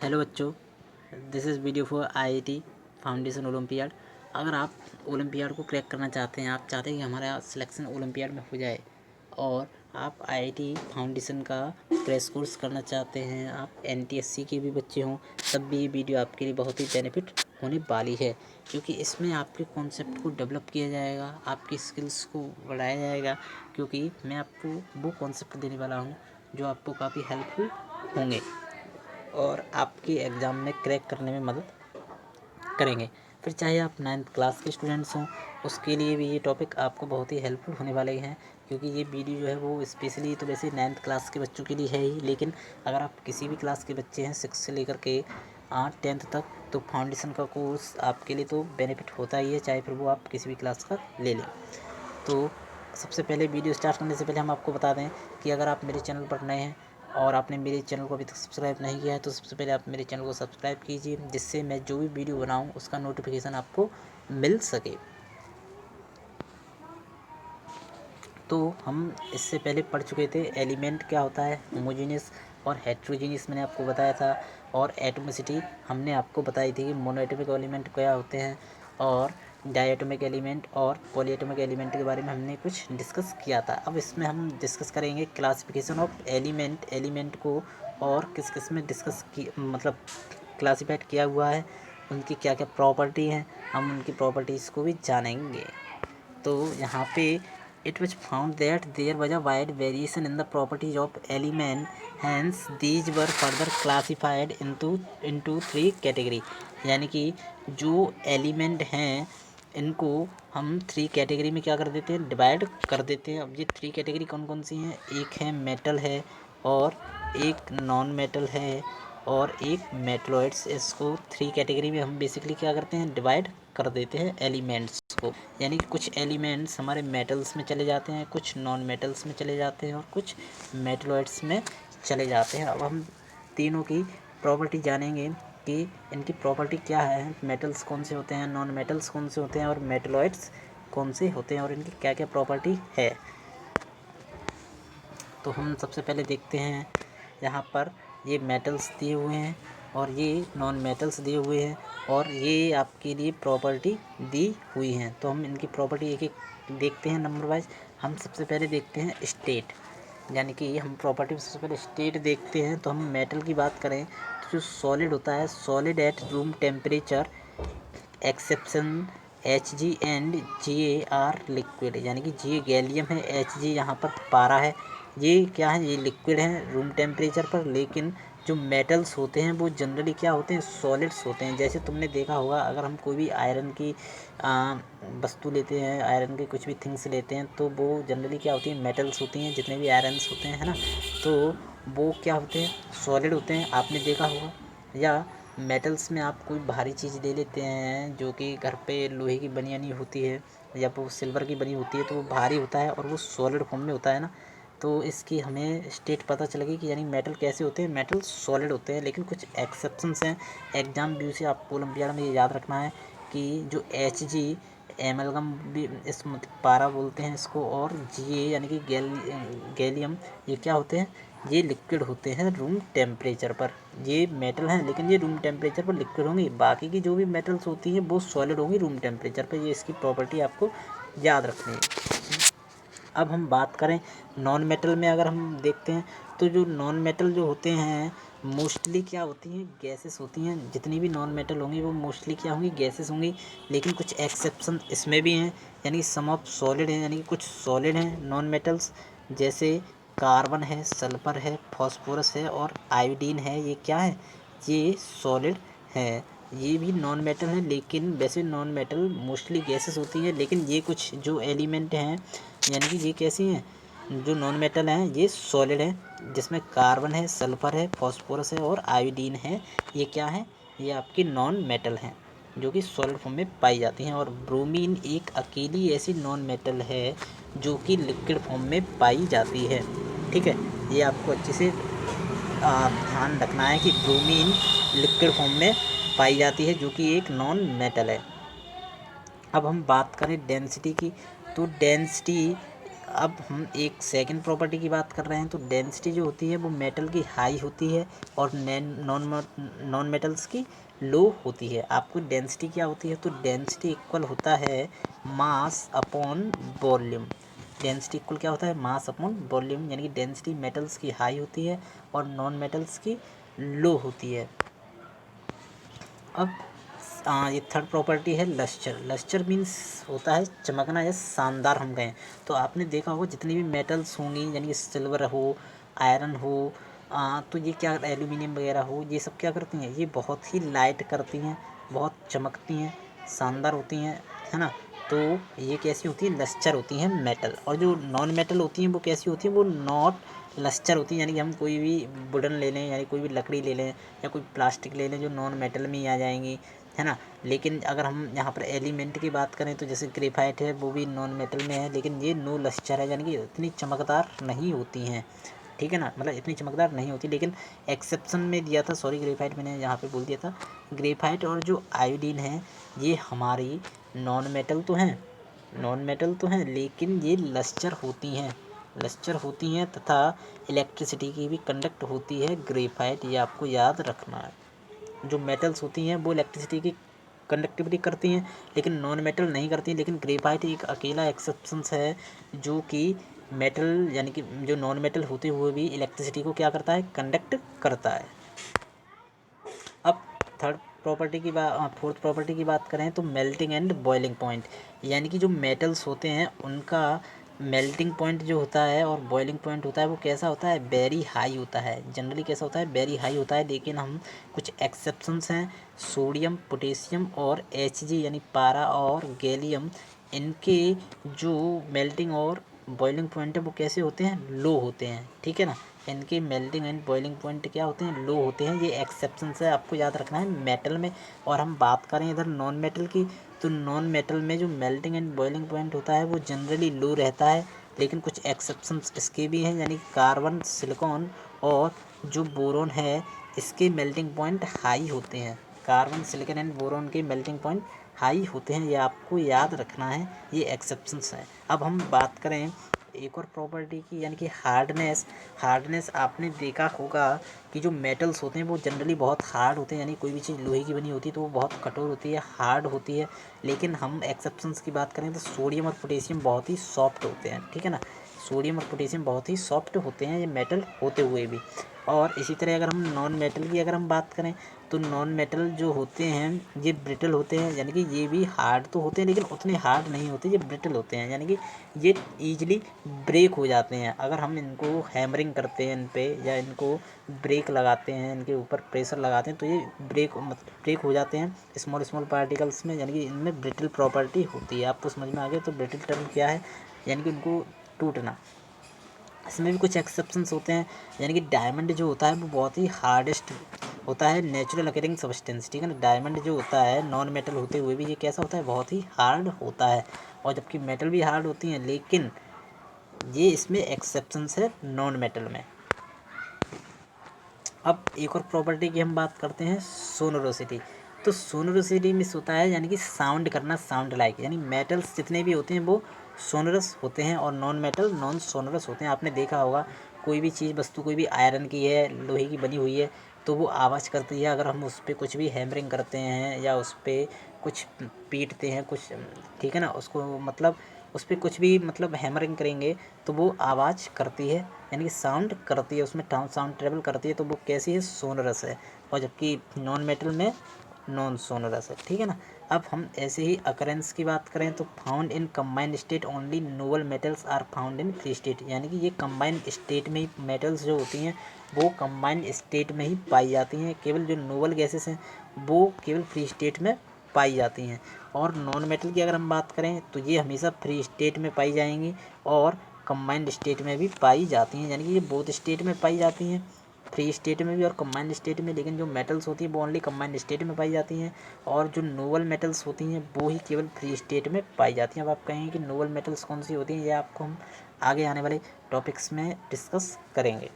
Hello बच्चों, this is video for IIT foundation olympiad. अगर आप ओलंपियाड को क्रैक करना चाहते हैं, आप चाहते हैं कि हमारा सिलेक्शन ओलंपियाड में हो जाए और आप आईआईटी फाउंडेशन का क्रैश कोर्स करना चाहते हैं, आप एनटीएससी के भी बच्चे हों, तब भी ये वीडियो आपके लिए बहुत ही बेनिफिट होने वाली है, क्योंकि इसमें आपके कॉन्सेप्ट को डेवलप किया जाएगा, आपकी स्किल्स को बढ़ाया जाएगा। क्योंकि मैं आपको वो कॉन्सेप्ट देने वाला हूँ जो आपको काफ़ी हेल्पफुल होंगे और आपके एग्ज़ाम में क्रैक करने में मदद करेंगे। फिर चाहे आप 9th क्लास के स्टूडेंट्स हों, उसके लिए भी ये टॉपिक आपको बहुत ही हेल्पफुल होने वाले हैं, क्योंकि ये वीडियो जो है वो स्पेशली तो वैसे 9th क्लास के बच्चों के लिए है ही, लेकिन अगर आप किसी भी क्लास के बच्चे हैं 6 से लेकर के 10th तक, तो फाउंडेशन का कोर्स आपके लिए तो बेनिफिट होता ही है, चाहे फिर वो आप किसी भी क्लास का ले लें। तो सबसे पहले वीडियो स्टार्ट करने से पहले हम आपको बता दें कि अगर आप मेरे चैनल पर नए हैं और आपने मेरे चैनल को अभी तक सब्सक्राइब नहीं किया है, तो सबसे पहले आप मेरे चैनल को सब्सक्राइब कीजिए, जिससे मैं जो भी वीडियो बनाऊं उसका नोटिफिकेशन आपको मिल सके। तो हम इससे पहले पढ़ चुके थे एलिमेंट क्या होता है, होमोजेनियस और हेट्रोजेनियस मैंने आपको बताया था, और एटॉमिसिटी हमने आपको बताई थी कि मोनोएटॉमिक एलिमेंट क्या होते हैं, और डायटोमिक एलिमेंट और पॉलीएटॉमिक एलिमेंट के बारे में हमने कुछ डिस्कस किया था। अब इसमें हम डिस्कस करेंगे क्लासिफिकेशन ऑफ एलिमेंट को, और किस किस में डिस्कस की मतलब क्लासिफाइड किया हुआ है, उनकी क्या क्या प्रॉपर्टी हैं, हम उनकी प्रॉपर्टीज़ को भी जानेंगे। तो यहाँ पे it was found that there was a wide variation in the properties of element, hence these were further classified into 3 category। यानी कि जो एलिमेंट हैं इनको हम 3 कैटेगरी में क्या कर देते हैं, डिवाइड कर देते हैं। अब ये 3 कैटेगरी कौन कौन सी हैं, एक है मेटल है, और एक नॉन मेटल है, और एक मेटलॉइड्स। इसको 3 कैटेगरी में हम बेसिकली क्या करते हैं, डिवाइड कर देते हैं एलिमेंट्स को। यानी कि कुछ एलिमेंट्स हमारे मेटल्स में चले जाते हैं, कुछ नॉन मेटल्स में चले जाते हैं, और कुछ मेटलॉइड्स में चले जाते हैं। अब हम तीनों की प्रॉपर्टी जानेंगे कि इनकी प्रॉपर्टी क्या है, मेटल्स कौन से होते हैं, नॉन मेटल्स कौन से होते हैं, और मेटलॉइड्स कौन से होते हैं, और इनकी क्या क्या प्रॉपर्टी है। तो हम सबसे पहले देखते हैं, यहाँ पर ये मेटल्स दिए हुए हैं और ये नॉन मेटल्स दिए हुए हैं, और ये आपके लिए प्रॉपर्टी दी हुई हैं। तो हम इनकी प्रॉपर्टी एक एक देखते हैं नंबर वाइज। हम सबसे पहले देखते हैं स्टेट, यानी कि हम प्रॉपर्टी में सबसे पहले स्टेट देखते हैं। तो हम मेटल की बात करें तो जो सॉलिड होता है, solid at room temperature exception Hg and Ga liquid, यानी कि Ga गैलियम है, Hg यहाँ पर पारा है। ये क्या है, ये लिक्विड है रूम टेम्परेचर पर। लेकिन जो मेटल्स होते हैं वो जनरली क्या होते हैं, सॉलिड्स होते हैं। जैसे तुमने देखा होगा, अगर हम कोई भी आयरन की वस्तु लेते हैं, आयरन के कुछ भी थिंग्स लेते हैं, तो वो जनरली क्या होती है, मेटल्स होती हैं। जितने भी आयरन्स होते हैं, है ना, तो वो क्या होते हैं, सॉलिड होते हैं, आपने देखा होगा। या मेटल्स में आप कोई भारी चीज़ ले लेते हैं जो कि घर पे लोहे की बनी बनी होती है, या वो सिल्वर की बनी होती है, तो वो भारी होता है और वो सॉलिड फॉर्म में होता है ना। तो इसकी हमें स्टेट पता चलेगी कि यानी मेटल कैसे होते हैं, मेटल सॉलिड होते हैं। लेकिन कुछ एक्सेप्शंस हैं, एग्जाम व्यू से आपको ओलंपियाड में ये याद रखना है कि जो Hg एमलगम भी इस पारा बोलते हैं इसको, और Ga यानी कि गैलियम, ये क्या होते हैं, ये लिक्विड होते हैं रूम टेम्परेचर पर। ये मेटल हैं लेकिन ये रूम टेम्परेचर पर लिक्विड होंगी। बाकी की जो भी मेटल्स होती हैं वो सॉलिड होंगी रूम टेम्परेचर पर। ये इसकी प्रॉपर्टी आपको याद रखनी है। अब हम बात करें नॉन मेटल में, अगर हम देखते हैं तो जो नॉन मेटल जो होते हैं मोस्टली क्या होती हैं, गैसेस होती हैं। जितनी भी नॉन मेटल होंगी वो मोस्टली क्या होंगी, गैसेस होंगी। लेकिन कुछ एक्सेप्शन इसमें भी हैं, यानी सम ऑफ सॉलिड हैं, यानी कि कुछ सॉलिड हैं नॉन मेटल्स। जैसे कार्बन है, सल्फर है, फॉस्फोरस है, और आयोडीन है। ये क्या है, ये सॉलिड है। ये भी नॉन मेटल है, लेकिन वैसे नॉन मेटल मोस्टली गैसेस होती हैं। लेकिन ये कुछ जो एलिमेंट हैं, यानी कि ये कैसी हैं, जो नॉन मेटल हैं, ये सॉलिड हैं, जिसमें कार्बन है, सल्फर है, फॉस्फोरस है, और आयोडीन है। ये क्या है, ये आपकी नॉन मेटल हैं जो कि सॉलिड फॉर्म में पाई जाती हैं। और ब्रोमीन एक अकेली ऐसी नॉन मेटल है जो कि लिक्विड फॉर्म में पाई जाती है। ठीक है, ये आपको अच्छे से ध्यान रखना है कि ब्रोमीन लिक्विड फॉर्म में पाई जाती है, जो कि एक नॉन मेटल है। अब हम बात करें डेंसिटी की, तो डेंसिटी अब हम एक सेकंड प्रॉपर्टी की बात कर रहे हैं, तो डेंसिटी जो होती है वो मेटल की हाई होती है और नॉन मेटल्स की लो होती है। आपको डेंसिटी क्या होती है, तो डेंसिटी इक्वल होता है mass upon volume. Density equal क्या होता है, मास अपॉन वॉल्यूम, यानी कि डेंसिटी मेटल्स की हाई होती है और नॉन मेटल्स की लो होती है। अब ये थर्ड प्रॉपर्टी है लस्टर। लस्टर मीन्स होता है चमकना या शानदार हम कहें तो आपने देखा होगा जितनी भी मेटल्स होंगी, यानी कि सिल्वर हो, आयरन हो, तो ये क्या, एल्यूमिनियम वगैरह हो, ये सब क्या करती हैं, ये बहुत ही लाइट करती हैं, बहुत चमकती हैं, शानदार होती हैं, है ना। तो ये कैसी होती है, लस्टर होती हैं मेटल। और जो नॉन मेटल होती हैं वो कैसी होती हैं, वो नॉट लस्टर होती है। यानी कि हम कोई भी वुडन ले लें, यानी कोई भी लकड़ी ले लें या कोई प्लास्टिक ले लें जो नॉन मेटल में ही आ जाएंगी, है ना। लेकिन अगर हम यहाँ पर एलिमेंट की बात करें तो जैसे ग्रेफाइट है वो भी नॉन मेटल में है, लेकिन ये नो लस्टर है, यानी कि इतनी चमकदार नहीं होती हैं, ठीक है ना, मतलब इतनी चमकदार नहीं होती। लेकिन एक्सेप्शन में दिया था, सॉरी ग्रेफाइट मैंने यहाँ पे बोल दिया था, ग्रेफाइट और जो आयोडीन है ये हमारी नॉन मेटल तो हैं, नॉन मेटल तो हैं, लेकिन ये लस्टर होती हैं, लस्टर होती हैं तथा इलेक्ट्रिसिटी की भी कंडक्ट होती है ग्रेफाइट, ये आपको याद रखना है। जो मेटल्स होती हैं वो इलेक्ट्रिसिटी की कंडक्टिविटी करती हैं लेकिन नॉन मेटल नहीं करती हैं, लेकिन ग्रेफाइट एक अकेला एक्सेप्शंस है जो कि मेटल यानी कि जो नॉन मेटल होते हुए भी इलेक्ट्रिसिटी को क्या करता है, कंडक्ट करता है। अब थर्ड प्रॉपर्टी की बात, फोर्थ प्रॉपर्टी की बात करें तो मेल्टिंग एंड बॉइलिंग पॉइंट, यानी कि जो मेटल्स होते हैं उनका मेल्टिंग पॉइंट जो होता है और बॉइलिंग पॉइंट होता है वो कैसा होता है, वेरी हाई होता है। जनरली कैसा होता है, वेरी हाई होता है, लेकिन हम कुछ एक्सेप्शंस हैं, सोडियम, पोटेशियम और Hg यानी पारा और गैलियम, इनके जो मेल्टिंग और बॉइलिंग पॉइंट है वो कैसे होते हैं, लो होते हैं, ठीक है ना। इनके मेल्टिंग एंड बॉइलिंग पॉइंट क्या होते हैं, लो होते हैं। ये एक्सेप्शन है, आपको याद रखना है मेटल में। और हम बात करें इधर नॉन मेटल की, तो नॉन मेटल में जो मेल्टिंग एंड बॉइलिंग पॉइंट होता है वो जनरली लो रहता है, लेकिन कुछ एक्सेप्शंस इसके भी हैं, यानी कार्बन, सिलिकॉन और जो बोरोन है इसके मेल्टिंग पॉइंट हाई होते हैं। कार्बन, सिलिकॉन एंड बोरोन के मेल्टिंग पॉइंट हाई होते हैं, ये आपको याद रखना है, ये एक्सेप्शंस हैं। अब हम बात करें एक और प्रॉपर्टी की, यानी कि हार्डनेस। हार्डनेस आपने देखा होगा कि जो मेटल्स होते हैं वो जनरली बहुत हार्ड होते हैं, यानी कोई भी चीज़ लोहे की बनी होती है तो वो बहुत कठोर होती है, हार्ड होती है। लेकिन हम एक्सेप्शंस की बात करें तो सोडियम और पोटेशियम बहुत ही सॉफ्ट होते हैं, ठीक है ना। सोडियम और पोटेशियम बहुत ही सॉफ्ट होते हैं ये मेटल होते हुए भी। और इसी तरह अगर हम नॉन मेटल की अगर हम बात करें तो नॉन मेटल जो होते हैं ये ब्रिटल होते हैं, यानी कि ये भी हार्ड तो होते हैं लेकिन उतने हार्ड नहीं होते, ये ब्रिटल होते हैं, यानी कि ये ईजिली ब्रेक हो जाते हैं। अगर हम इनको हैमरिंग करते हैं इन पे या इनको ब्रेक लगाते हैं, इनके ऊपर प्रेशर लगाते हैं तो ये ब्रेक हो जाते हैं स्मॉल स्मॉल पार्टिकल्स में, यानी कि इनमें ब्रिटल प्रॉपर्टी होती है। आपको समझ में आ गया, तो ब्रिटल टर्म क्या है, यानी कि उनको टूटना। इसमें भी कुछ एक्सेप्शंस होते हैं, यानी कि डायमंड जो होता है वो बहुत ही हार्डेस्ट होता है, नेचुरल अकरिंग सब्सटेंस, ठीक है ना। डायमंड जो होता है नॉन मेटल होते हुए भी ये कैसा होता है, बहुत ही हार्ड होता है। और जबकि मेटल भी हार्ड होती हैं, लेकिन ये इसमें एक्सेप्शंस है नॉन मेटल में। अब एक और प्रॉपर्टी की हम बात करते हैं, सोनोरोसिटी। तो सोनोरोसिटी मिस होता है यानी कि साउंड करना, साउंड लाइक, यानी मेटल्स जितने भी होते हैं वो सोनरस होते हैं और नॉन मेटल नॉन सोनरस होते हैं। आपने देखा होगा कोई भी चीज़, वस्तु कोई भी आयरन की है, लोहे की बनी हुई है तो वो आवाज़ करती है। अगर हम उस पर कुछ भी हैमरिंग करते हैं या उस पर कुछ पीटते हैं कुछ, ठीक है ना, उसको मतलब उस पर कुछ भी मतलब हैमरिंग करेंगे तो वो आवाज़ करती है, यानी कि साउंड करती है, उसमें साउंड ट्रेवल करती है, तो वो कैसी है, सोनरस है। और जबकि नॉन मेटल में नॉन सोनरस है, ठीक है ना। अब हम ऐसे ही अकरेंस की बात करें तो found in combined state only noble metals are found in free state, यानी कि ये कंबाइंड स्टेट में ही मेटल्स जो होती हैं वो कंबाइंड स्टेट में ही पाई जाती हैं। केवल जो नोबल गैसेस हैं वो केवल फ्री स्टेट में पाई जाती हैं। और नॉन मेटल की अगर हम बात करें तो ये हमेशा फ्री स्टेट में पाई जाएंगी और कंबाइंड स्टेट में भी पाई जाती हैं, यानी कि ये बोथ स्टेट में पाई जाती हैं, फ्री स्टेट में भी और कंबाइंड स्टेट में। लेकिन जो मेटल्स होती हैं वो ओनली कंबाइंड स्टेट में पाई जाती हैं और जो नोबल मेटल्स होती हैं वो ही केवल फ्री स्टेट में पाई जाती हैं। अब आप कहेंगे कि नोबल मेटल्स कौन सी होती हैं, ये आपको हम आगे आने वाले टॉपिक्स में डिस्कस करेंगे।